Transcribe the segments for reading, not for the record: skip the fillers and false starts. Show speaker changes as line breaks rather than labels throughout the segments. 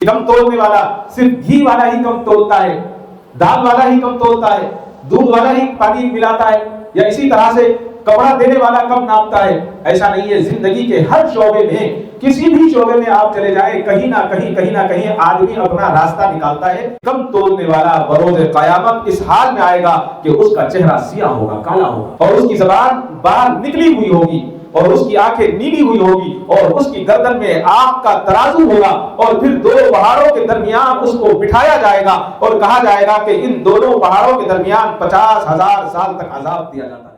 کم تولنے والا صرف گھی والا ہی کم تولتا ہے، دال والا ہی کم تولتا ہے، دودھ والا ہی پانی ملاتا ہے، یا اسی طرح سے کپڑا دینے والا کم ناپتا ہے. ایسا نہیں ہے. زندگی کے ہر شعبے میں، کسی بھی شعبے میں آپ چلے جائیں، کہیں نہ کہیں آدمی اپنا راستہ نکالتا ہے. کم تولنے والا بروز قیامت اس حال میں آئے گا کہ اس کا چہرہ سیاہ ہوگا، کالا ہوگا، اور اس کی زبان باہر نکلی ہوئی ہوگی، اور اس کی آنکھیں نیلی ہوئی ہوگی، اور اس کی گردن میں آگ کا ترازو ہوگا، اور پھر دو پہاڑوں کے درمیان اس کو بٹھایا جائے گا اور کہا جائے گا کہ ان دونوں پہاڑوں کے درمیان 50,000 سال تک عذاب دیا جاتا ہے.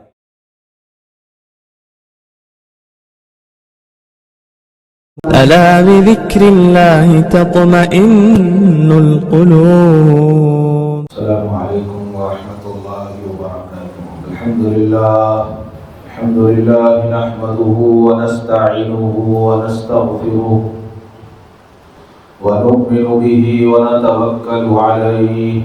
ألا بذكر الله تطمئن القلوب.
السلام عليكم ورحمة الله وبركاته. الحمد لله نحمده ونستعينه ونستغفره ونؤمن به ونتوكل عليه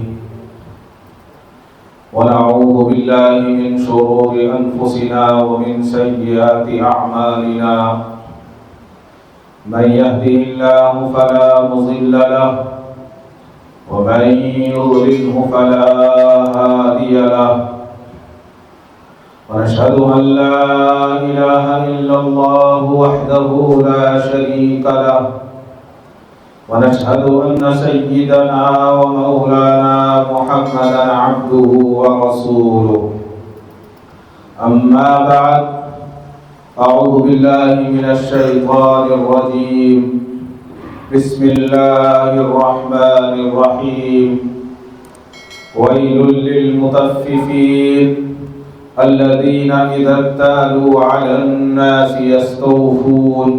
ونعوذ بالله من شرور أنفسنا ومن سيئات أعمالنا. من يهده الله فلا مضل له ومن يضلله فلا هادي له. ونشهد أن لا إله إلا الله وحده لا شريك له. ونشهد أن سيدنا ومولانا محمدا عبده ورسوله. أما بعد، أعوذ بالله من الشيطان الرجيم. بسم الله الرحمن الرحيم. ويل للمطففين الذين إذا اكتالوا على الناس يستوفون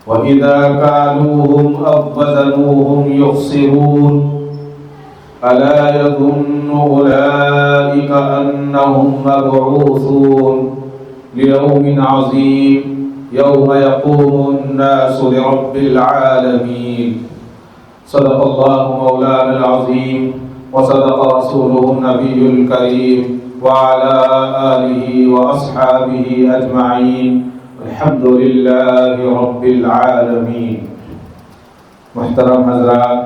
وإذا كالوهم أو وزنوهم يخسرون. ألا يظن أولئك أنهم مبعوثون ليوم عظيم يوم يقوم الناس لرب العالمين. صدق الله مولانا العظيم وصدق رسوله النبي الكريم وعلى آله وأصحابه أجمعين. الحمد لله رب العالمین. محترم حضرات،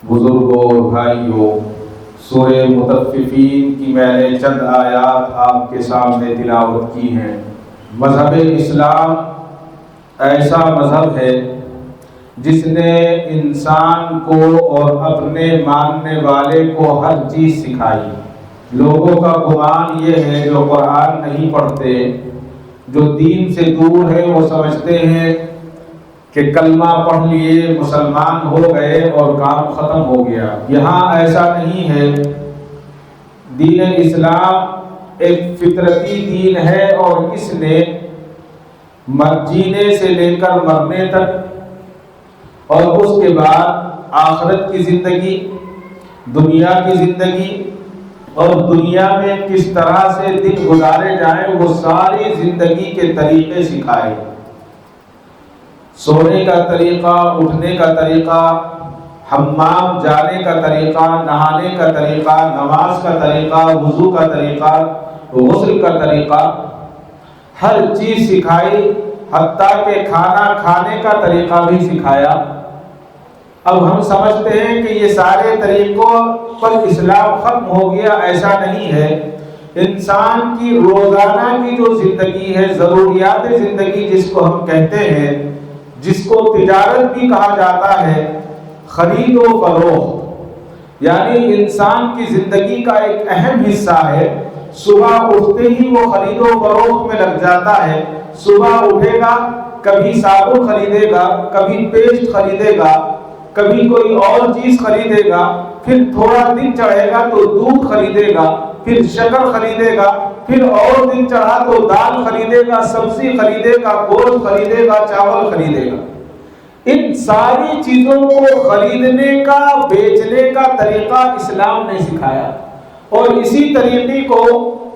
بزرگوں اور بھائیوں، سورہ مطففین کی میں نے چند آیات آپ کے سامنے تلاوت کی ہیں. مذہب اسلام ایسا مذہب ہے جس نے انسان کو اور اپنے ماننے والے کو ہر چیز سکھائی. لوگوں کا گمان یہ ہے جو قرآن نہیں پڑھتے، جو دین سے دور ہے، وہ سمجھتے ہیں کہ کلمہ پڑھ لیے مسلمان ہو گئے اور کام ختم ہو گیا. یہاں ایسا نہیں ہے. دین اسلام ایک فطرتی دین ہے، اور اس نے جینے سے لے کر مرنے تک اور اس کے بعد آخرت کی زندگی، دنیا کی زندگی اور دنیا میں کس طرح سے دن گزارے جائیں وہ ساری زندگی کے طریقے سکھائے. سونے کا طریقہ، اٹھنے کا طریقہ، حمام جانے کا طریقہ، نہانے کا طریقہ، نماز کا طریقہ، وضو کا طریقہ، غسل کا طریقہ، ہر چیز سکھائی، حتیٰ کہ کھانا کھانے کا طریقہ بھی سکھایا. اب ہم سمجھتے ہیں کہ یہ سارے طریقوں پر اسلام ختم ہو گیا. ایسا نہیں ہے. انسان کی روزانہ کی جو زندگی ہے، ضروریات زندگی جس کو ہم کہتے ہیں، جس کو تجارت بھی کہا جاتا ہے، خرید و فروخت، یعنی انسان کی زندگی کا ایک اہم حصہ ہے. صبح اٹھتے ہی وہ خرید و فروخت میں لگ جاتا ہے. صبح اٹھے گا، کبھی صابن خریدے گا، کبھی پیسٹ خریدے گا، کبھی کوئی اور چیز خریدے گا، پھر تھوڑا دن چڑھے گا تو دودھ خریدے گا، پھر شکر خریدے گا، پھر اور دن چڑھا تو دال خریدے گا، سبزی خریدے گا، گوشت خریدے گا، چاول خریدے گا. ان ساری چیزوں کو خریدنے کا، بیچنے کا طریقہ اسلام نے سکھایا. اور اسی طریقے کو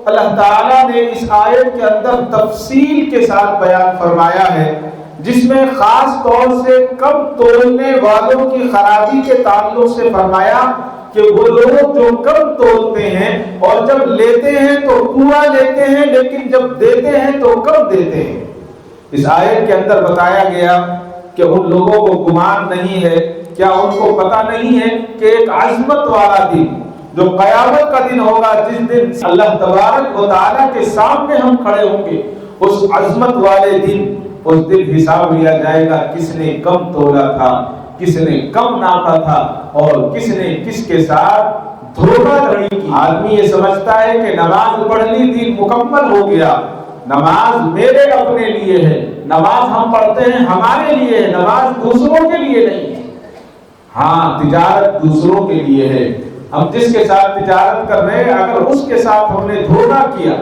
اللہ تعالیٰ نے اس آیت کے اندر تفصیل کے ساتھ بیان فرمایا ہے، جس میں خاص طور سے کم تولنے والوں کی خرابی کے تعلق سے فرمایا کہ وہ لوگ جو کم تولتے ہیں اور جب لیتے ہیں تو پورا لیتے ہیں، لیکن جب دیتے ہیں تو کم دیتے ہیں. اس آیت کے اندر بتایا گیا کہ کہ ان لوگوں کو گمان نہیں ہے، کیا ان کو پتہ نہیں ہے کہ ایک عظمت والا دن جو قیامت کا دن ہوگا، جس دن اللہ تبارک و تعالیٰ کے سامنے ہم کھڑے ہوں گے، اس عظمت والے دن، اس دن حساب لیا جائے گا کس نے کم تولا تھا، کس نے کم ناپا تھا، اور کس نے کس کے ساتھ دھوکہ دھڑی کی۔ آدمی یہ سمجھتا ہے کہ نماز پڑھ لی، دین مکمل ہو گیا، نماز میرے اپنے لیے ہے، نماز ہم پڑھتے ہیں ہمارے لیے ہے، نماز دوسروں کے لیے نہیں ہے۔ ہاں، تجارت دوسروں کے لیے ہے۔ ہم جس کے ساتھ تجارت کر رہے ہیں، اگر اس کے ساتھ ہم نے دھوکہ کیا،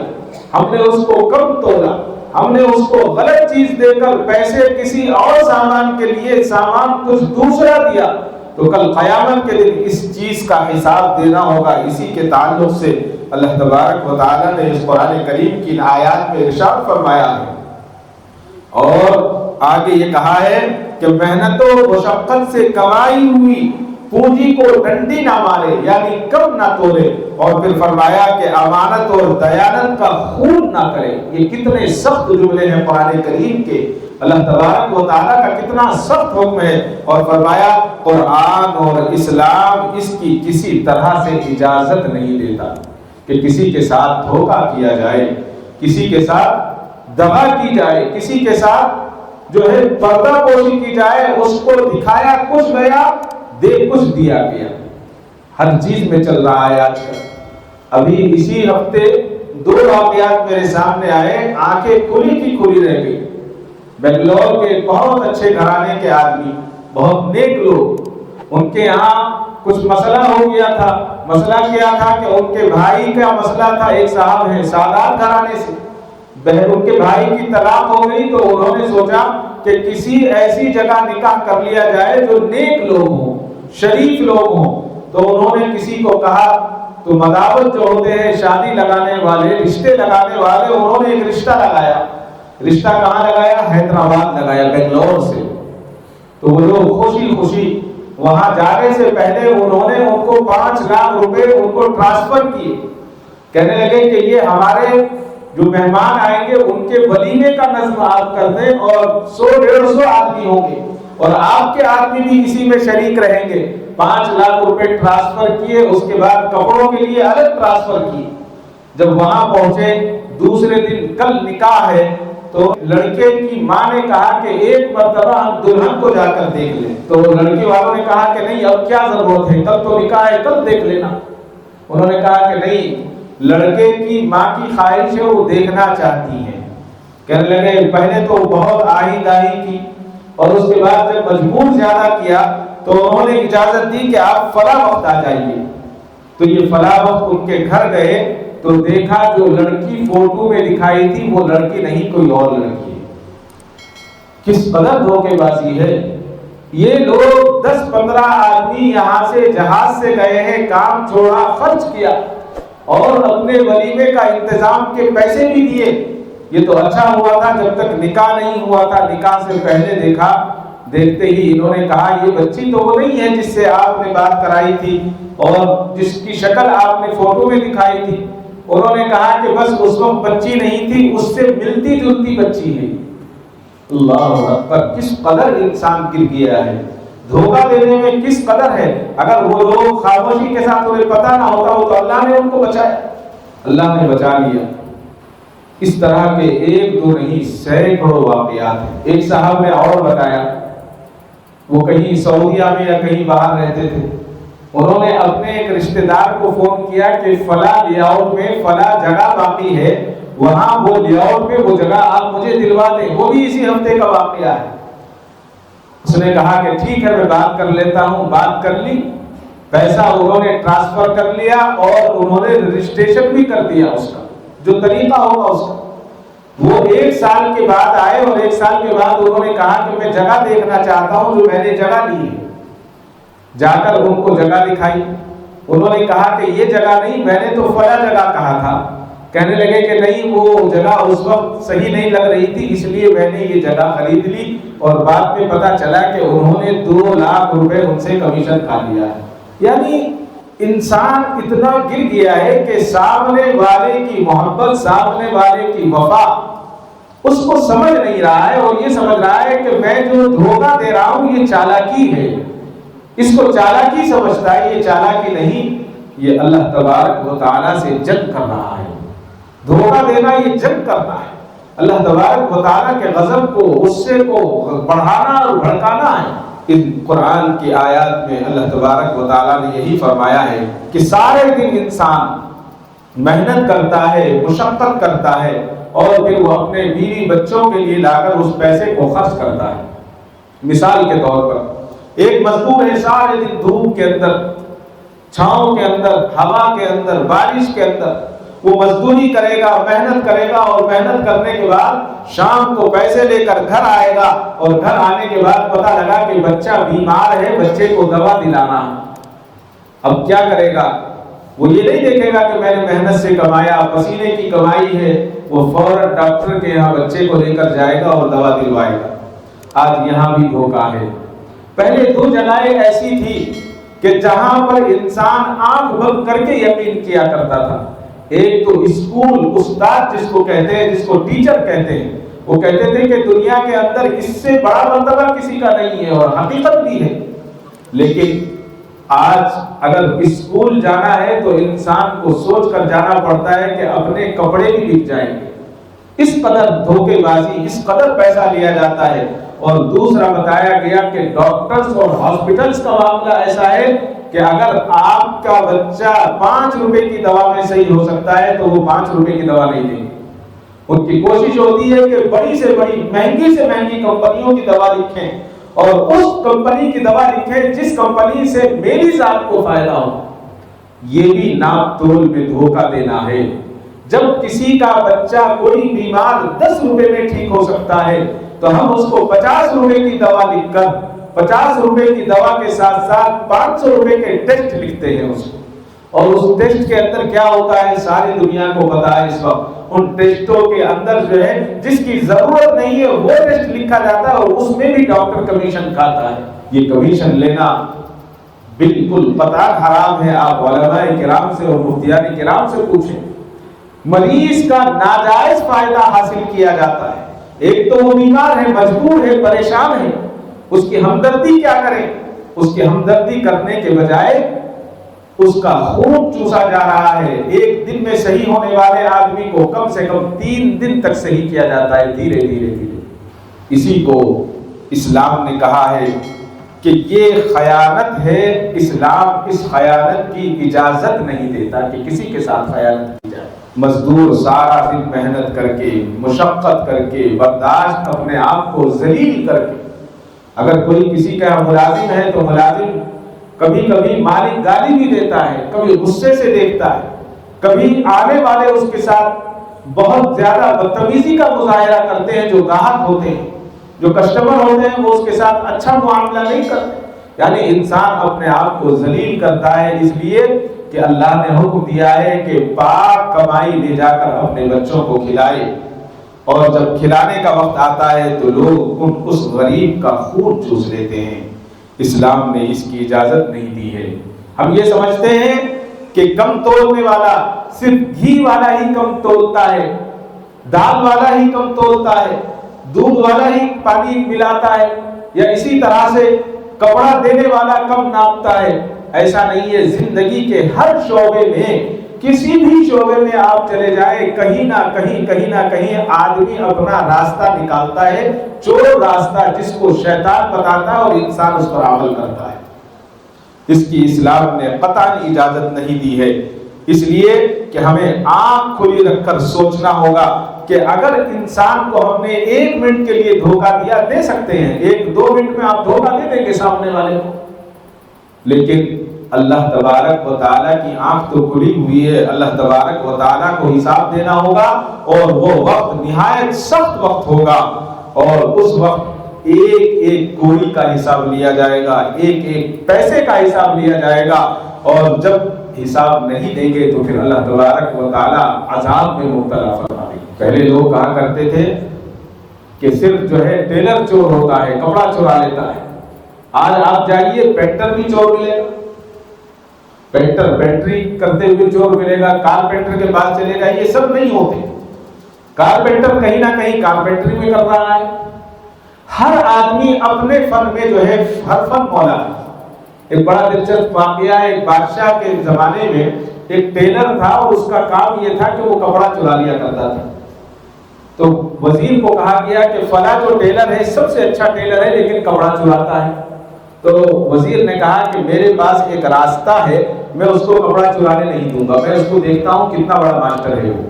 ہم نے اس کو کم تولا، ہم نے اس کو غلط چیز دے کر پیسے کسی اور سامان کے لیے سامان کچھ دوسرا دیا، تو کل قیامت کے دن اس چیز کا حساب دینا ہوگا۔ اسی کے تعلق سے اللہ تبارک و تعالیٰ نے اس قرآن کریم کی آیات میں ارشاد فرمایا ہے، اور آگے یہ کہا ہے کہ محنت و مشقت سے کمائی ہوئی پونجی کو ڈنڈی نہ مارے، یعنی کم نہ تولے، اور پھر فرمایا کہ امانت اور دیانت کا خون نہ کرے۔ یہ کتنے سخت جملے ہیں قرآن کریم کے، اللہ تبارک و تعالیٰ کا کتنا سخت حکم ہے، اور فرمایا قرآن اور اسلام اس کی کسی طرح سے اجازت نہیں دیتا کہ کسی کے ساتھ دھوکہ کیا جائے، کسی کے ساتھ دغا کی جائے، کسی کے ساتھ جو ہے پردہ پوشی کی جائے، اس کو دکھایا کچھ گیا، دے کچھ دیا گیا۔ ہر چیز میں چل رہا ہے آج کل۔ ابھی اسی ہفتے 2 واقعات میرے سامنے آئے، آنکھیں کھلی کی کھلی رہ گئی۔ بنگلور کے بہت اچھے گھرانے کے آدمی، بہت نیک لوگ، ان کے یہاں کچھ مسئلہ ہو گیا تھا۔ مسئلہ کیا تھا کہ ان کے بھائی کا مسئلہ تھا، ایک صاحب ہیں سادات گھرانے سے، ان کے بھائی کی طلاق ہو گئی، تو انہوں نے سوچا کہ کسی ایسی جگہ نکاح کر لیا جائے جو نیک لوگ ہوں، شریف لوگ ہوں۔ تو انہوں نے کسی کو کہا، تو مداوت جو ہوتے ہیں شادی لگانے والے، رشتے لگانے والے، انہوں نے ایک رشتہ لگایا۔ رشتہ کہاں لگایا؟ حیدرآباد لگایا، بنگلور سے۔ تو وہ لوگ خوشی خوشی وہاں جانے سے پہلے انہوں نے ان کو 5 لاکھ روپے ان کو ٹرانسفر کیے، کہنے لگے کہ یہ ہمارے جو مہمان آئیں گے ان کے ولیمے کا نظم آپ کر دیں، اور 100-150 آدمی ہوں گے، اور آپ کے آدمی بھی اسی میں شریک رہیں گے۔ 5 لاکھ روپے ٹرانسفر کیے، اس کے بعد کپڑوں کے لیے الگ ٹرانسفر کیے۔ جب وہاں پہنچے، دوسرے دن کل نکاح ہے، تو لڑکے کی ماں نے کہا کہ ایک مرتبہ ہم دلہن کو جا کر دیکھ لیں۔ تو لڑکی والوں نے کہا کہ نہیں، اب کیا ضرورت ہے، کل تو نکاح ہے، کل دیکھ لینا۔ انہوں نے کہا کہ نہیں، لڑکے کی ماں کی خواہش ہے، وہ دیکھنا چاہتی ہے۔ کہنے لگے پہلے تو بہت آہی داہی کی، اور اس کے بعد جب مجبور زیادہ کیا تو انہوں نے اجازت دی کہ آپ فلاں وقت آ جائیے۔ تو یہ فلاں وقت ان کے گھر گئے تو دیکھا جو لڑکی فوٹو میں دکھائی تھی وہ لڑکی نہیں، کوئی اور لڑکی ہے۔ کس قدر دھوکے بازی ہے! یہ لوگ 10-15 آدمی یہاں سے جہاز سے گئے ہیں، کام چھوڑا، خرچ کیا، اور اپنے ولیمے کا انتظام کے پیسے بھی دیے۔ یہ تو اچھا ہوا تھا جب تک نکاح نہیں ہوا تھا، نکاح سے پہلے دیکھا، دیکھتے ہی انہوں نے کہا یہ بچی تو وہ نہیں ہے جس سے آپ نے بات کرائی تھی اور جس کی شکل آپ نے فوٹو میں دکھائی تھی۔ انہوں نے کہا کہ بس اس وقت بچی نہیں تھی، اس سے ملتی جلتی بچی ہے۔ اللہ اکبر! کس قدر انسان گر گیا ہے، دھوکہ دینے میں کس قدر ہے۔ اگر وہ لوگ خاموشی کے ساتھ انہیں پتہ نہ ہوتا ہو تو اللہ نے ان کو بچایا، اللہ نے بچا لیا۔ اس طرح کے 1-2 نہیں، سینکڑوں واقعات ہیں۔ ایک صاحب نے اور بتایا، وہ کہیں سعودیہ میں یا کہیں باہر رہتے تھے، انہوں نے اپنے ایک رشتہ دار کو فون کیا کہ فلاں لے آؤٹ میں فلاں جگہ باقی ہے، وہاں وہ لے آؤٹ میں وہ جگہ آپ مجھے دلوا دیں۔ وہ بھی اسی ہفتے کا واقعہ ہے۔ اس نے کہا کہ ٹھیک ہے، میں بات کر لیتا ہوں۔ بات کر لی، پیسہ انہوں نے ٹرانسفر کر لیا، اور انہوں نے رجسٹریشن بھی کر دیا اس کا، جو طریقہ ہوگا اس کا۔ وہ 1 سال کے بعد آئے، اور 1 سال کے بعد انہوں نے کہا کہ میں جگہ دیکھنا چاہتا ہوں جو میں نے جگہ لی ہے۔ جا کر ان کو جگہ دکھائی، انہوں نے کہا کہ یہ جگہ نہیں، میں نے تو فلاں جگہ کہا تھا۔ کہنے لگے کہ نہیں، وہ جگہ اس وقت صحیح نہیں لگ رہی تھی، اس لیے میں نے یہ جگہ خرید لی، اور بعد میں پتا چلا کہ انہوں نے 2 لاکھ روپے ان سے کمیشن کھا لیا ہے۔ یعنی انسان اتنا گر گیا ہے کہ سامنے والے کی محبت، سامنے والے کی وفا
اس کو سمجھ نہیں رہا ہے اور یہ سمجھ رہا ہے کہ میں جو دھوکہ دے رہا ہوں یہ چالاکی ہے، اس کو چالاکی سمجھتا ہے، یہ چالاکی نہیں، یہ اللہ تبارک و تعالیٰ سے جنگ کر رہا ہے۔ دھوکہ دینا یہ جنگ کرنا ہے، اللہ تبارک و تعالیٰ کے غضب کو، غصے کو بڑھانا اور بھڑکانا ہے۔ ان قرآن کی آیات میں اللہ تبارک و تعالیٰ نے یہی فرمایا ہے کہ سارے دن انسان محنت کرتا ہے، مشقت کرتا ہے، اور پھر وہ اپنے بیوی بچوں کے لیے لا کر اس پیسے کو خرچ کرتا ہے۔ مثال کے طور پر ایک مزدور ہے، سارے دن دھوپ کے اندر، چھاؤں کے اندر، ہوا کے اندر، بارش کے اندر وہ مزدوری کرے گا، محنت کرے گا، اور محنت کرنے کے بعد شام کو پیسے لے کر گھر آئے گا، اور گھر آنے کے بعد پتہ لگا کہ بچہ بیمار ہے، بچے کو دوا دلانا ہے۔ اب کیا کرے گا؟ وہ یہ نہیں دیکھے گا کہ میں نے محنت سے کمایا، پسینے کی کمائی ہے، وہ فوراً ڈاکٹر کے یہاں بچے کو لے کر جائے گا اور دوا دلوائے گا۔ آج یہاں بھی دھوکہ ہے۔ پہلے دو جگہیں ایسی تھی کہ جہاں پر انسان آنکھ بند کر کے یقین کیا کرتا تھا۔ ایک تو اسکول، استاد جس کو کہتے ہیں، جس کو ٹیچر کہتے ہیں، وہ کہتے تھے کہ دنیا کے اندر اس سے بڑا مرتبہ کسی کا نہیں ہے، اور حقیقت بھی ہے۔ لیکن آج اگر اسکول جانا ہے تو انسان کو سوچ کر جانا پڑتا ہے کہ اپنے کپڑے بھی بک جائیں گے۔ اس قدر دھوکے بازی، اس قدر پیسہ لیا جاتا ہے۔ اور دوسرا بتایا گیا کہ ڈاکٹرز اور ہاسپٹلز کا معاملہ ایسا ہے کہ اگر آپ کا بچہ 5 روپے کی دوا میں صحیح ہو سکتا ہے تو وہ 5 روپے کی دوا نہیں دیں گے۔ ان کی کوشش ہوتی ہے کہ بڑی سے بڑی، مہنگی سے مہنگی کمپنیوں کی دوا لکھیں، اور اس کمپنی کی دوا لکھیں جس کمپنی سے میری ذات کو فائدہ ہو۔ یہ بھی ناپ تول میں دھوکہ دینا ہے۔ جب کسی کا بچہ کوئی بیمار 10 روپے میں ٹھیک ہو سکتا ہے تو ہم اس کو 50 روپے کی دوا لکھ کر 50 روپے کی دوا کے ساتھ ساتھ 500 روپے کے ٹیسٹ لکھتے ہیں اس کو، اور اس ٹیسٹ کے اندر کیا ہوتا ہے ساری دنیا کو پتا ہے اس وقت۔ ان ٹیسٹوں کے اندر جو ہے جس کی ضرورت نہیں ہے وہ ٹیسٹ لکھا جاتا ہے، اور اس میں بھی ڈاکٹر کمیشن کھاتا ہے۔ یہ کمیشن لینا بالکل پتہ حرام ہے۔ آپ علماء کرام سے اور مفتیان کرام سے پوچھیں، مریض کا ناجائز فائدہ حاصل کیا جاتا ہے۔ ایک تو وہ بیمار ہے، مجبور ہے، پریشان ہے، اس کی ہمدردی کیا کریں؟ اس کی ہمدردی کرنے کے بجائے اس کا خون چوسا جا رہا ہے۔ ایک دن میں صحیح ہونے والے آدمی کو کم سے کم 3 دن تک صحیح کیا جاتا ہے، دھیرے دھیرے دھیرے۔ اسی کو اسلام نے کہا ہے کہ یہ خیانت ہے۔ اسلام اس خیانت کی اجازت نہیں دیتا کہ کسی کے ساتھ خیانت کی جائے۔ مزدور سارا دن محنت کر کے، مشقت کر کے، برداشت اپنے آپ کو ذلیل کر کے، اگر کوئی کسی کا ملازم ہے تو ملازم کبھی کبھی مالک گالی بھی دیتا ہے، کبھی غصے سے دیکھتا ہے، کبھی آنے والے اس کے ساتھ بہت زیادہ بدتمیزی کا مظاہرہ کرتے ہیں۔ جو گاہک ہوتے ہیں، جو کسٹمر ہوتے ہیں، وہ اس کے ساتھ اچھا معاملہ نہیں کرتے۔ یعنی انسان اپنے آپ کو ذلیل کرتا ہے، اس لیے کہ اللہ نے حکم دیا ہے کہ پاک کمائی لے جا کر اپنے بچوں کو کھلائے، اور جب کھلانے کا وقت آتا ہے تو لوگ اس غریب کا خون چوس لیتے ہیں۔ اسلام نے اس کی اجازت نہیں دی ہے۔ ہم یہ سمجھتے ہیں کہ کم تولنے والا صرف گھی والا ہی کم تولتا ہے، دال والا ہی کم تولتا ہے، دودھ والا ہی پانی ملاتا ہے، یا اسی طرح سے کپڑا دینے والا کم ناپتا ہے۔ ایسا نہیں ہے۔ زندگی کے ہر شعبے میں، کسی بھی شعبے میں آپ چلے جائیں، کہیں نہ کہیں آدمی اپنا راستہ نکالتا ہے، چور راستہ جس کو شیطان بتاتا ہے اور انسان اس پر عمل کرتا ہے۔ اس کی اسلام نے قطعاً اجازت نہیں دی ہے۔ اس لیے کہ ہمیں آنکھ کھلی رکھ کر سوچنا ہوگا کہ اگر انسان کو ہم نے 1 منٹ کے لیے دھوکہ دیا، دے سکتے ہیں، 1-2 منٹ میں آپ دھوکہ دے دیں گے سامنے والے کو، لیکن اللہ تبارک و تعالیٰ کی آنکھ تو کھلی ہوئی ہے۔ اللہ تبارک و تعالیٰ کو حساب دینا ہوگا، اور وہ وقت نہایت سخت وقت ہوگا، اور اس وقت ایک کوڑی کا حساب لیا جائے گا، ایک پیسے کا حساب لیا جائے گا، اور جب حساب نہیں دیں گے تو پھر اللہ تبارک و تعالیٰ عذاب میں مبتلا فرمائے گا۔ پہلے لوگ کہا کرتے تھے کہ صرف جو ہے ٹیلر چور ہوتا ہے، کپڑا چورا لیتا ہے۔ آج آپ جائیے، پینٹر بھی چور ملے گا، پینٹر پینٹری کرتے ہوئے چور ملے گا، کارپینٹر کے پاس چلے گا۔ یہ سب نہیں ہوتے۔ کارپینٹر کہیں نہ کہیں کارپینٹری میں کر رہا ہے. ہر آدمی اپنے فن میں جو ہے ہر فن مولا ہے. ایک بڑا دلچسپ واقعہ ہے، ایک بادشاہ کے زمانے میں ایک ٹیلر تھا اور اس کا کام یہ تھا کہ وہ کپڑا چرا لیا کرتا تھا. تو وزیر کو کہا گیا کہ فلاں جو ٹیلر ہے سب سے اچھا ٹیلر ہے لیکن کپڑا چراتا ہے. تو وزیر نے کہا کہ میرے پاس ایک راستہ ہے، میں اس کو کپڑا چرانے نہیں دوں گا، میں اس کو دیکھتا ہوں کتنا بڑا ماسٹر ہے وہ.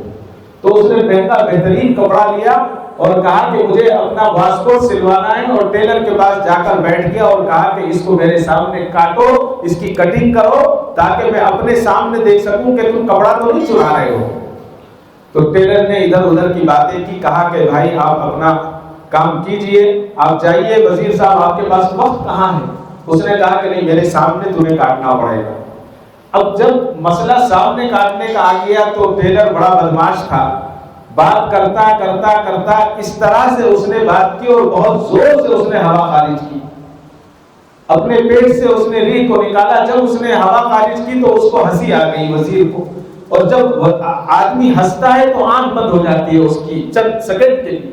تو اس نے مہنگا بہترین کپڑا لیا اور کہا کہ مجھے اپنا واسکوٹ سلوانا ہے، اور ٹیلر کے پاس جا کر بیٹھ گیا اور کہا کہ اس کو میرے سامنے کاٹو، اس کی کٹنگ کرو تاکہ میں اپنے سامنے دیکھ سکوں کہ تم کپڑا تو نہیں چرا رہے ہو. تو ٹیلر نے ادھر ادھر کی باتیں کی، کہا کہ بھائی آپ اپنا کام کیجئے، آپ جائیے، وزیر صاحب آپ کے پاس وقت کہاں ہے؟ اس نے کہا کہ نہیں، میرے سامنے تمہیں کاٹنا پڑے گا. اب جب مسئلہ سامنے کاٹنے کا آ گیا تو ٹیلر بڑا بدماش تھا، بات کرتا کرتا کرتا اس طرح سے اس نے بات کی اور بہت زور سے اس نے ہوا خارج کی. اپنے پیٹ سے اس نے ریح کو نکالا. جب اس نے ہوا خارج کی تو اس کو ہنسی آ گئی وزیر کو. اور جب آدمی ہنستا ہے تو آنکھ بند ہو جاتی ہے اس کی چند سیکنڈ کے لیے.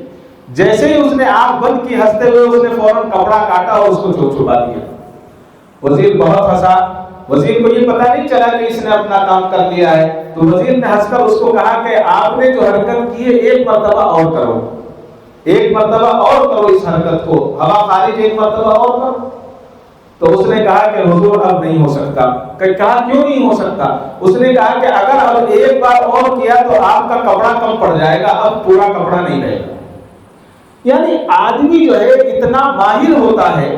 جیسے ہی اس نے آنکھ بند کی ہنستے ہوئے اس نے فوراً کپڑا کاٹا اور اس کو چھپا دیا. وزیر بہت ہنسا. وزیر کو یہ پتہ نہیں چلا کہ اس نے اپنا کام کر لیا ہے. تو وزیر نے ہنس کر اس کو کہا کہ آپ نے جو حرکت کی ہے ایک مرتبہ اور کرو، ایک مرتبہ اور کرو اس حرکت کو، ہوا خارج ایک مرتبہ اور کرو. تو اس نے کہا کہ حضور اب نہیں ہو سکتا. کہا کیوں نہیں ہو سکتا؟ اس نے کہا کہ اگر اب ایک بار اور کیا تو آپ کا کپڑا کم پڑ جائے گا، اب پورا کپڑا نہیں رہے گا. یعنی آدمی جو ہے اتنا ماہر ہوتا ہے،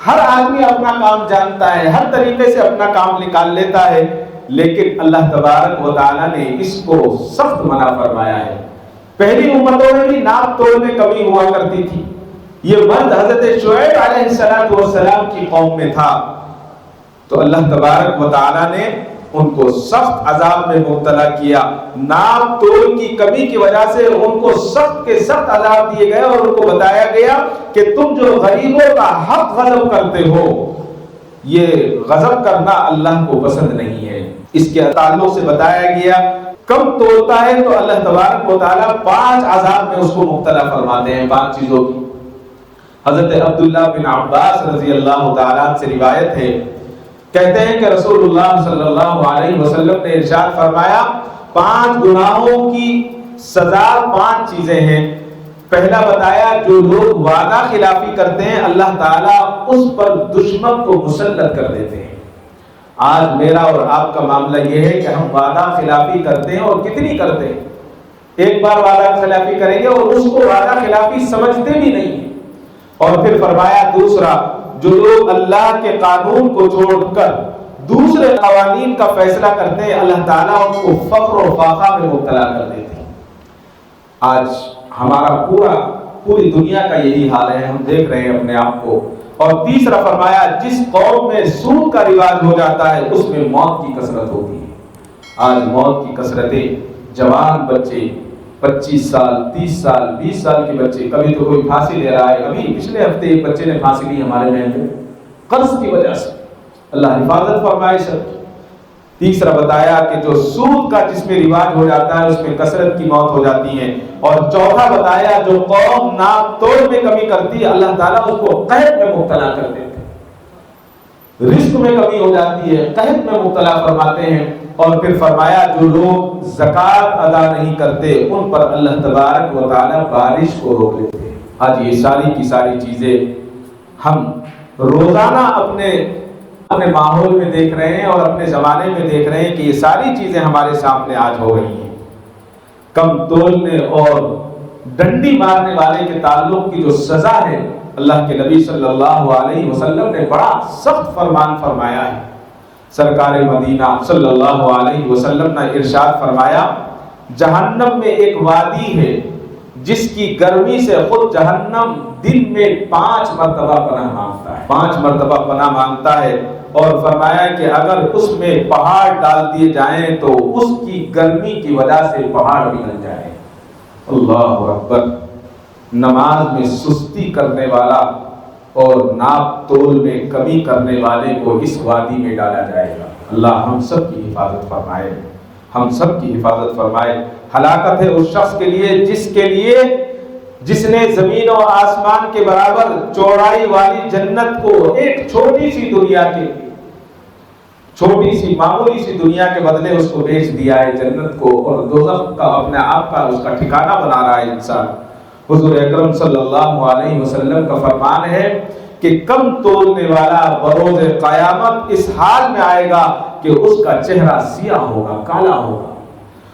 ہر آدمی اپنا کام جانتا ہے، ہر طریقے سے اپنا کام نکال لیتا ہے، لیکن اللہ تبارک و تعالیٰ نے اس کو سخت منع فرمایا ہے. پہلی امتوں میں بھی ناپ توڑ میں کمی ہوا کرتی تھی. یہ مرد حضرت شعیب علیہ السلام کی قوم میں تھا تو اللہ تبارک و تعالیٰ نے ان کو سخت عذاب میں مبتلا کیا. ناپ توڑ کی کمی کی وجہ سے ان کو سخت کے سخت عذاب دیے گئے اور ان کو بتایا گیا کہ تم جو غریبوں کا حق غضب کرتے ہو، یہ غضب کرنا اللہ کو پسند نہیں ہے. اس کے تعلق سے بتایا گیا کم توڑتا ہے تو اللہ تبارک و تعالیٰ 5 عذاب میں اس کو مبتلا فرماتے ہیں، 5 چیزوں کی. حضرت عبداللہ بن عباس رضی اللہ تعالیٰ سے روایت ہے، کہتے ہیں کہ رسول اللہ صلی اللہ علیہ وسلم نے ارشاد فرمایا 5 گناہوں کی سزا 5 چیزیں ہیں. پہلا بتایا جو لوگ وعدہ خلافی کرتے ہیں اللہ تعالیٰ اس پر دشمن کو مسلط کر دیتے ہیں. آج میرا اور آپ کا معاملہ یہ ہے کہ ہم وعدہ خلافی کرتے ہیں اور کتنی کرتے ہیں. ایک بار وعدہ خلافی کریں گے اور اس کو وعدہ خلافی سمجھتے بھی نہیں. اور پھر فرمایا دوسرا جو لوگ اللہ کے قانون کو چھوڑ کر دوسرے قوانین کا فیصلہ کرتے ہیں اللہ تعالیٰ ان کو فخر و فاخر میں مبتلا کر دیتے ہیں. آج ہمارا پوری دنیا کا یہی حال ہے، ہم دیکھ رہے ہیں اپنے آپ کو. اور تیسرا فرمایا جس قوم میں سود کا رواج ہو جاتا ہے اس میں موت کی کثرت ہوتی ہے. آج موت کی کثرتیں، جوان بچے 25 سال 30 سال 20 سال کے بچے، کبھی تو کوئی پھانسی لے رہا ہے. ابھی پچھلے ہفتے ایک بچے نے پھانسی لی ہمارے محل میں قرض کی وجہ سے. اللہ حفاظت فرمائے سب. تیسرا بتایا کہ جو سود کا جس میں رواج ہو جاتا ہے اس میں کثرت کی موت ہو جاتی ہے. اور چوتھا بتایا جو قوم ناپ توڑ میں کمی کرتی ہے اللہ تعالیٰ اس کو قحط میں مبتلا کر دیتے ہیں، رزق میں کمی ہو جاتی ہے، قحط میں مبتلا فرماتے ہیں. اور پھر فرمایا جو لوگ زکوٰۃ ادا نہیں کرتے ان پر اللہ تبارک و تعالیٰ بارش کو روک لیتے ہیں. آج یہ ساری کی ساری چیزیں ہم روزانہ اپنے ماحول میں دیکھ رہے ہیں اور اپنے زمانے میں دیکھ رہے ہیں کہ یہ ساری چیزیں ہمارے سامنے آج ہو رہی ہیں. کم تولنے اور ڈنڈی مارنے والے کے تعلق کی جو سزا ہے اللہ کے نبی صلی اللہ علیہ وسلم نے بڑا سخت فرمان فرمایا ہے. سرکار مدینہ صلی اللہ علیہ وسلم نے ارشاد فرمایا جہنم میں ایک وادی ہے جس کی گرمی سے خود جہنم دن میں 5 مرتبہ پناہ مانگتا ہے، 5 مرتبہ پناہ مانگتا ہے. اور فرمایا کہ اگر اس میں پہاڑ ڈال دیے جائیں تو اس کی گرمی کی وجہ سے پہاڑ پگھل جائے. اللہ اکبر. نماز میں سستی کرنے والا اور ناپ تول میں کمی کرنے والے کو اس وادی میں ڈالا جائے گا. اللہ ہم سب کی حفاظت فرمائے، ہم سب کی حفاظت فرمائے.
ہلاکت ہے اس شخص کے لیے جس نے زمین و آسمان کے برابر چوڑائی والی جنت کو ایک چھوٹی سی دنیا کے چھوٹی سی معمولی سی دنیا کے بدلے اس کو بیچ دیا ہے جنت کو، اور دوزخ کا اپنے آپ کا اس کا ٹھکانہ بنا رہا ہے انسان۔ حضور اکرم صلی اللہ علیہ وسلم کا فرمان ہے کہ کم تولنے والا بروز قیامت اس حال میں آئے گا کہ اس کا چہرہ سیاہ ہوگا، کالا ہوگا،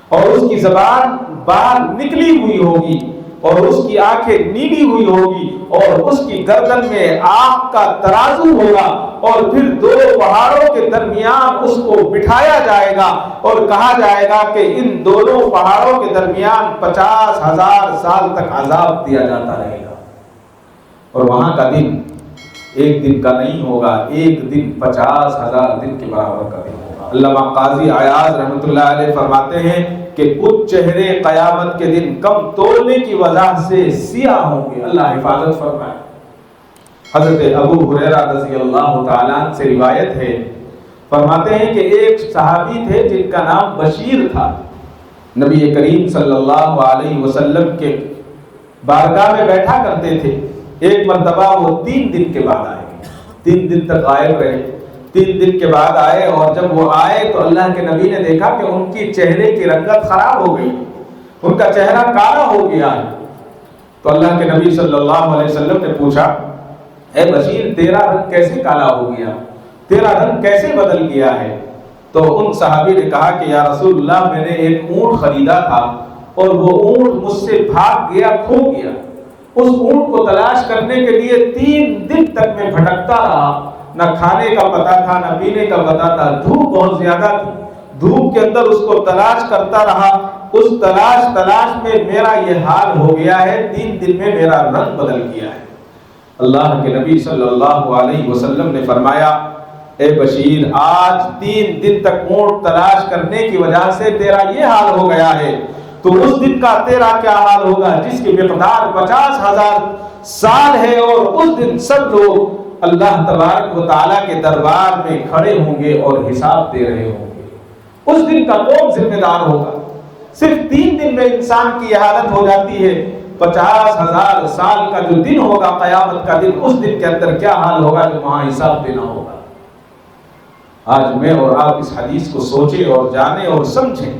اور اس کی زبان باہر نکلی ہوئی ہوگی، اور اس کی آنکھیں نیلی ہوئی ہوگی، اور اس کی گردن میں آگ کا ترازو ہوگا، اور پھر دو پہاڑوں کے درمیان اس کو بٹھایا جائے گا اور کہا جائے گا کہ ان دونوں پہاڑوں کے درمیان 50,000 سال تک عذاب دیا جاتا رہے گا، اور وہاں کا دن ایک دن کا نہیں ہوگا، ایک دن 50,000 دن کے برابر کا دن ہوگا۔ علامہ قاضی عیاض رحمۃ اللہ علیہ فرماتے ہیں کہ کچھ چہرے قیامت کے دن کم تولنے کی وجہ سے سیاہ ہوں گے، اللہ حفاظت فرمائے۔ حضرت ابو ہریرہ رضی اللہ تعالیٰ عنہ سے روایت ہے، فرماتے ہیں کہ ایک صحابی تھے جن کا نام بشیر تھا، نبی کریم صلی اللہ علیہ وسلم کے بارگاہ میں بیٹھا کرتے تھے۔ ایک مرتبہ وہ 3 دن کے بعد آئے، 3 دن تک غائب رہے، 3 دن کے بعد آئے، اور جب وہ آئے تو اللہ کے نبی نے دیکھا کہ ان کی چہرے کی رنگت خراب ہو گئی، ان کا چہرہ کالا ہو گیا ہے۔ تو اللہ کے نبی صلی اللہ علیہ وسلم نے پوچھا، اے بشیر تیرا رنگ کیسے کالا ہو گیا، تیرا رنگ کیسے بدل گیا ہے؟ تو ان صحابی نے کہا کہ یا رسول اللہ میں نے ایک اونٹ خریدا تھا اور وہ اونٹ مجھ سے بھاگ گیا، کھو گیا۔ اس اونٹ کو تلاش کرنے کے لیے 3 دن تک میں بھٹکتا رہا، نہ کھانے کا پتہ تھا نہ پینے کا پتہ تھا، دھوپ بہت زیادہ تھی، دھوپ کے اندر اس کو تلاش کرتا رہا، اس تلاش میں میرا یہ حال ہو گیا ہے، 3 دن میں میرا رنگ بدل گیا ہے۔ اللہ کے نبی صلی اللہ علیہ وسلم نے فرمایا، اے بشیر آج 3 دن تک اونٹ تلاش کرنے کی وجہ سے تیرا یہ حال ہو گیا ہے، تو اس دن کا تیرا کیا حال ہوگا جس کی مقدار 50,000 سال ہے، اور اس دن سب لوگ اللہ تبارک و تعالیٰ کے دربار میں کھڑے ہوں گے اور حساب دے رہے ہوں گے۔ اس دن کا کون ذمہ دار ہوگا؟ صرف 3 دن میں انسان کی حالت ہو جاتی ہے، 50,000 سال کا جو دن ہوگا قیامت کا دن، اس دن کے اندر کیا حال ہوگا جو وہاں حساب دینا ہوگا۔ آج میں اور آپ اس حدیث کو سوچیں اور جانیں اور سمجھیں۔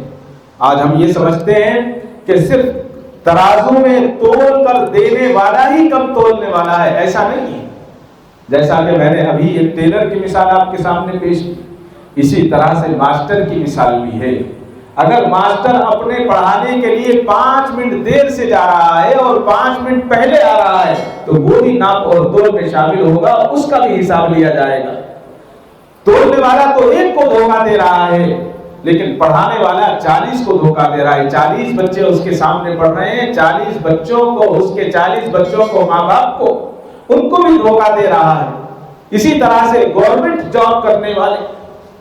آج ہم یہ سمجھتے ہیں کہ صرف ترازو میں تول کر دینے والا ہی کم تولنے والا ہے، ایسا نہیں ہے۔ جیسا کہ میں نے ابھی ایک ٹیلر کی مثال آپ کے سامنے پیش کی، اسی طرح سے ماسٹر کی مثال بھی ہے۔ اگر ماسٹر اپنے پڑھانے کے لیے 5 منٹ دیر سے جا رہا ہے اور 5 منٹ پہلے آ رہا ہے تو وہ بھی ناپ اور تول میں شامل ہوگا، اس کا بھی حساب لیا جائے گا۔ تولنے والا تو ایک کو دھوکہ دے رہا ہے، لیکن پڑھانے والا 40 کو دھوکہ دے رہا ہے۔ 40 بچے اس کے سامنے پڑھ رہے ہیں، 40 بچوں کو، اس کے 40 بچوں کو، ماں باپ کو، ان کو بھی دھوکہ دے رہا ہے۔ اسی طرح سے گورنمنٹ جاب کرنے والے،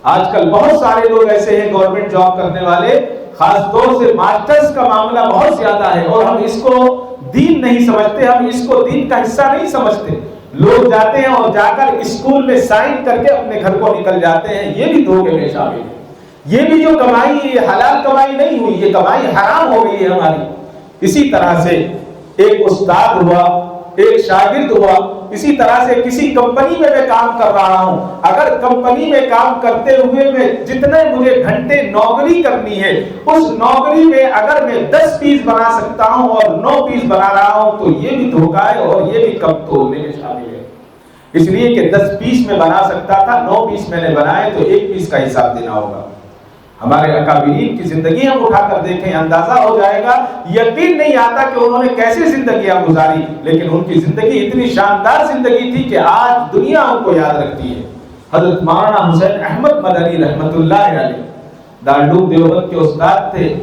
آج کل بہت سارے لوگ ایسے ہیں گورنمنٹ جاب کرنے والے، خاص طور سے ماسٹرز کا معاملہ بہت زیادہ ہے، اور ہم اس کو دین نہیں سمجھتے، ہم اس کو دین کا حصہ نہیں سمجھتے۔ لوگ جاتے ہیں اور جا کر اسکول میں سائن کر کے اپنے گھر کو نکل جاتے ہیں، یہ بھی دھوکے میں شامل ہے۔ یہ بھی جو کمائی، یہ حلال کمائی نہیں ہوئی، یہ کمائی حرام ہو گئی ہے ہماری۔ اسی طرح سے ایک استاد ہوا، ایک شاگرد ہوا، اسی طرح سے کسی کمپنی میں میں کام کر رہا ہوں، اگر کمپنی میں کام کرتے ہوئے میں جتنے مجھے گھنٹے نوکری کرنی ہے، اس نوکری میں اگر میں 10 پیس بنا سکتا ہوں اور 9 پیس بنا رہا ہوں تو یہ بھی دھوکہ ہے اور یہ بھی کم تولنے میں شامل ہے۔ اس لیے کہ 10 پیس میں بنا سکتا تھا، 9 پیس میں نے بنائے تو 1 پیس کا حساب دینا ہوگا۔ ہمارے اکابرین کی زندگی ہم اٹھا کر دیکھیں، اندازہ ہو جائے گا، یقین نہیں آتا کہ انہوں نے کیسے زندگیاں گزاری، لیکن ان کی زندگی اتنی شاندار زندگی تھی کہ آج دنیا ان کو یاد رکھتی ہے۔ حضرت مولانا حسین احمد مدنی رحمۃ اللہ علیہ دارالعلوم دیوبند کے استاد تھے۔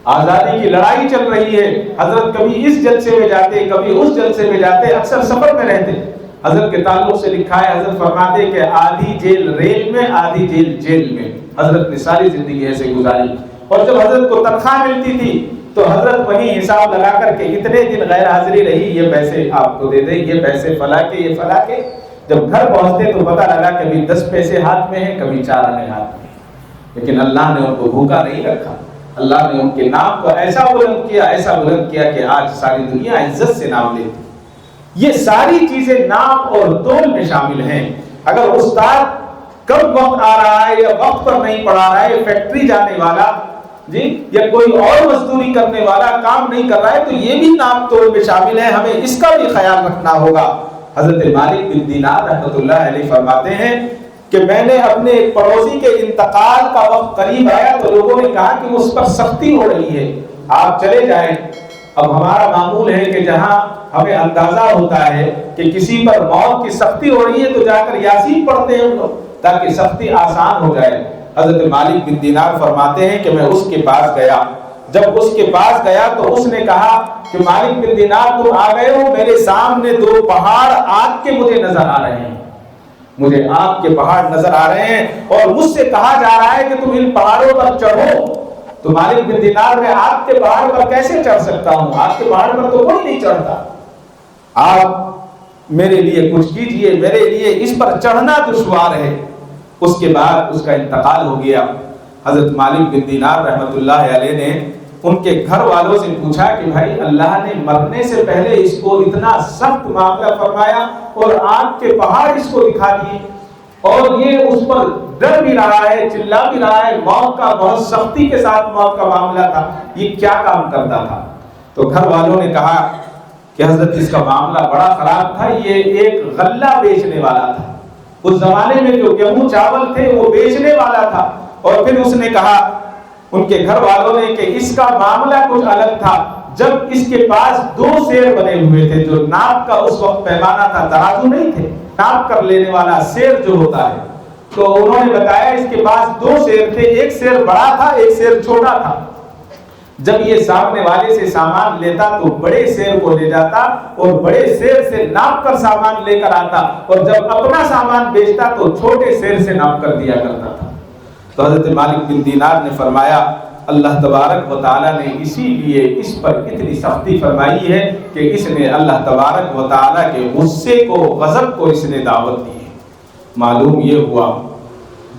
آزادی کی لڑائی چل رہی ہے، حضرت کبھی اس جلسے میں جاتے، کبھی اس جلسے میں جاتے، اکثر سفر میں رہتے۔ حضرت کے تعلق سے لکھا ہے، حضرت فرماتے کہ آدھی جیل ریل میں، آدھی جیل جیل میں۔ حضرت نے ساری زندگی ایسے گزاری، اور جب حضرت کو تنخواہ ملتی تھی تو حضرت وہیں حساب لگا کر کے اتنے دن غیر حاضری رہی، یہ پیسے آپ کو دے دیں، یہ پیسے فلاں کے، یہ فلاں کے۔ جب گھر پہنچتے تو پتہ لگا کہ کبھی 10 پیسے ہاتھ میں ہیں، کبھی 4 آنے ہاتھ میں، لیکن اللہ نے ان کو بھوکا نہیں رکھا۔
اللہ نے ان کے نام کو ایسا بلند کیا کہ آج ساری دنیا عزت سے نام لیتی۔ یہ ساری چیزیں نام اور تول میں شامل ہیں۔ اگر استاد کم وقت آ رہا ہے یا وقت پر نہیں پڑھا رہا ہے، فیکٹری جانے والا یا کوئی اور مزدوری کرنے والا کام نہیں کر رہا ہے، تو یہ بھی نام تول میں شامل ہے، ہمیں اس کا بھی خیال رکھنا ہوگا۔ حضرت مالک بن دینار رحمۃ اللہ علیہ فرماتے ہیں کہ میں نے اپنے ایک پڑوسی کے انتقال کا وقت قریب آیا تو لوگوں نے کہا کہ اس پر سختی ہو رہی ہے، آپ چلے جائیں۔ اب ہمارا معمول ہے کہ جہاں ہمیں اندازہ ہوتا ہے کہ کسی پر موت کی سختی ہو رہی ہے تو جا کر یاسین پڑھتے ہیں ہم لوگ تاکہ سختی آسان ہو جائے۔ حضرت مالک بن دینار فرماتے ہیں کہ میں اس کے پاس گیا، جب اس کے پاس گیا تو اس نے کہا کہ مالک بن دینار تم آ گئے ہو، میرے سامنے دو پہاڑ آگ کے مجھے نظر آ رہے ہیں، مجھے آگ کے پہاڑ نظر آ رہے ہیں اور مجھ سے کہا جا رہا ہے کہ تم ان پہاڑوں پر چڑھو۔ تو مالک بن دینار میں آگ کے پہاڑ پر کیسے چڑھ سکتا ہوں؟ آگ کے پہاڑ پر تو کوئی نہیں چڑھتا، آپ میرے لیے کچھ کیجئے، میرے لیے اس پر چڑھنا دشوار ہے۔ اس کے بعد اس کا انتقال ہو گیا۔ حضرت مالک بن دینار رحمۃ اللہ علیہ نے ان کے گھر والوں سے پوچھا کہ بھائی اللہ نے مرنے سے پہلے اس کو اتنا سخت معاملہ فرمایا اور آگ کے پہاڑ اس کو دکھا دیے اور یہ اس پر ڈر بھی رہا ہے، چلا بھی رہا ہے، موت کا بہت سختی کے ساتھ موت کا معاملہ تھا، یہ کیا کام کرتا تھا؟ تو گھر والوں نے کہا کہ حضرت اس کا معاملہ بڑا خراب تھا، یہ ایک غلہ بیچنے والا تھا، اس زمانے میں جو گیہوں چاول تھے وہ بیچنے والا تھا۔ اور پھر اس نے کہا ان کے گھر والوں نے کہ اس کا معاملہ کچھ الگ تھا، جب اس کے پاس 2 سیر بنے ہوئے تھے، جو ناپ کا اس وقت پیمانہ تھا، ترازو نہیں تھے، ناپ کر لینے والا سیر جو ہوتا ہے، تو انہوں نے بتایا اس کے پاس 2 سیر تھے، ایک سیر بڑا تھا ایک سیر چھوٹا تھا۔ جب یہ سامنے والے سے سامان لیتا تو بڑے سیر کو لے جاتا اور بڑے سیر سے ناپ کر سامان لے کر آتا، اور جب اپنا سامان بیچتا تو چھوٹے سیر سے ناپ کر دیا کرتا تھا۔ تو حضرت مالک بن دینار نے فرمایا اللہ تبارک و تعالیٰ نے اسی لیے اس پر اتنی سختی فرمائی ہے کہ اس نے اللہ تبارک و تعالیٰ کے غصے کو، غضب کو اس نے دعوت دی ہے۔ معلوم یہ ہوا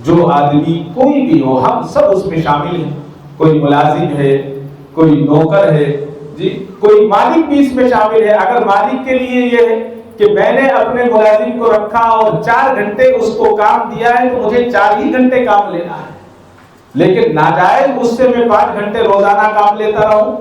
جو آدمی کوئی بھی ہو، ہم سب اس میں شامل ہیں، کوئی ملازم ہے، کوئی نوکر ہے، کوئی مالک بھی اس میں شامل ہے۔ اگر مالک کے لیے یہ ہے کہ میں نے اپنے ملازم کو رکھا اور 4 گھنٹے اس کو کام دیا ہے تو مجھے 4 ہی گھنٹے کام لینا ہے، لیکن ناجائز اس سے میں 5 گھنٹے روزانہ کام لیتا رہوں،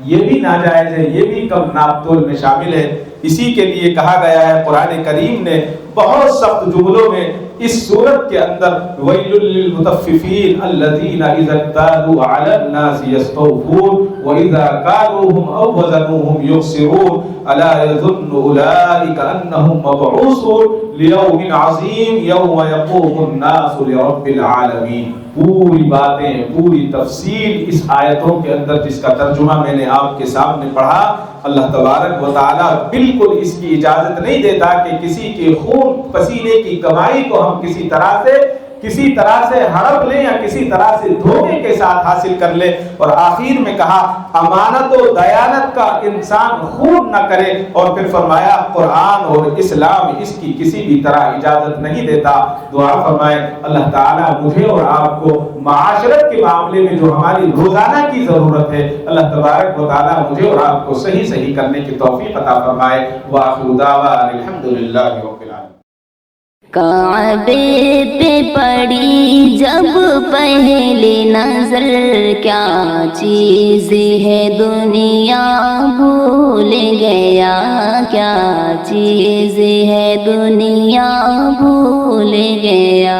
یہ بھی ناجائز ہے، یہ بھی کم ناپ تول میں شامل ہے۔ اسی کے لیے کہا گیا ہے قرآن کریم نے بہت سخت جملوں میں اس سورت کے اندر وَيْلٌ لِّلْمُطَفِّفِينَ الَّذِينَ إِذَا اكْتَالُوا عَلَى النَّاسِ يَسْتَوْفُونَ وَإِذَا كَالُوهُمْ أَوْ وَّزَنُوهُمْ يُخْسِرُونَ أَلَا يَظُنُّ أُولَٰئِكَ أَنَّهُم مَّبْعُوثُونَ لِيَوْمٍ عَظِيمٍ يَوْمَ يَقُومُ النَّاسُ لِرَبِّ الْعَالَمِينَ۔ پوری باتیں، پوری تفصیل اس آیتوں کے اندر جس کا ترجمہ میں نے آپ کے سامنے پڑھا، اللہ تبارک و تعالیٰ بالکل اس کی اجازت نہیں دیتا کہ کسی کے خون پسینے کی کمائی کو ہم کسی طرح سے ہڑپ لیں یا کسی طرح سے دھوکے کے ساتھ حاصل کر لیں۔ اور آخر میں کہا امانت و دیانت کا انسان خون نہ کرے، اور پھر فرمایا قرآن اور اسلام اس کی کسی بھی طرح اجازت نہیں دیتا۔ دعا فرمائے اللہ تعالیٰ مجھے اور آپ کو معاشرت کے معاملے میں جو ہماری روزانہ کی ضرورت ہے، اللہ تبارک و تعالیٰ مجھے اور آپ کو صحیح کرنے کی توفیق عطا فرمائے۔ وآخر دعوانا الحمدللہ رب العالمین۔
کعبے پہ پڑی جب پہلی نظر، کیا چیز ہے دنیا بھول گیا، کیا چیز ہے دنیا بھول گیا۔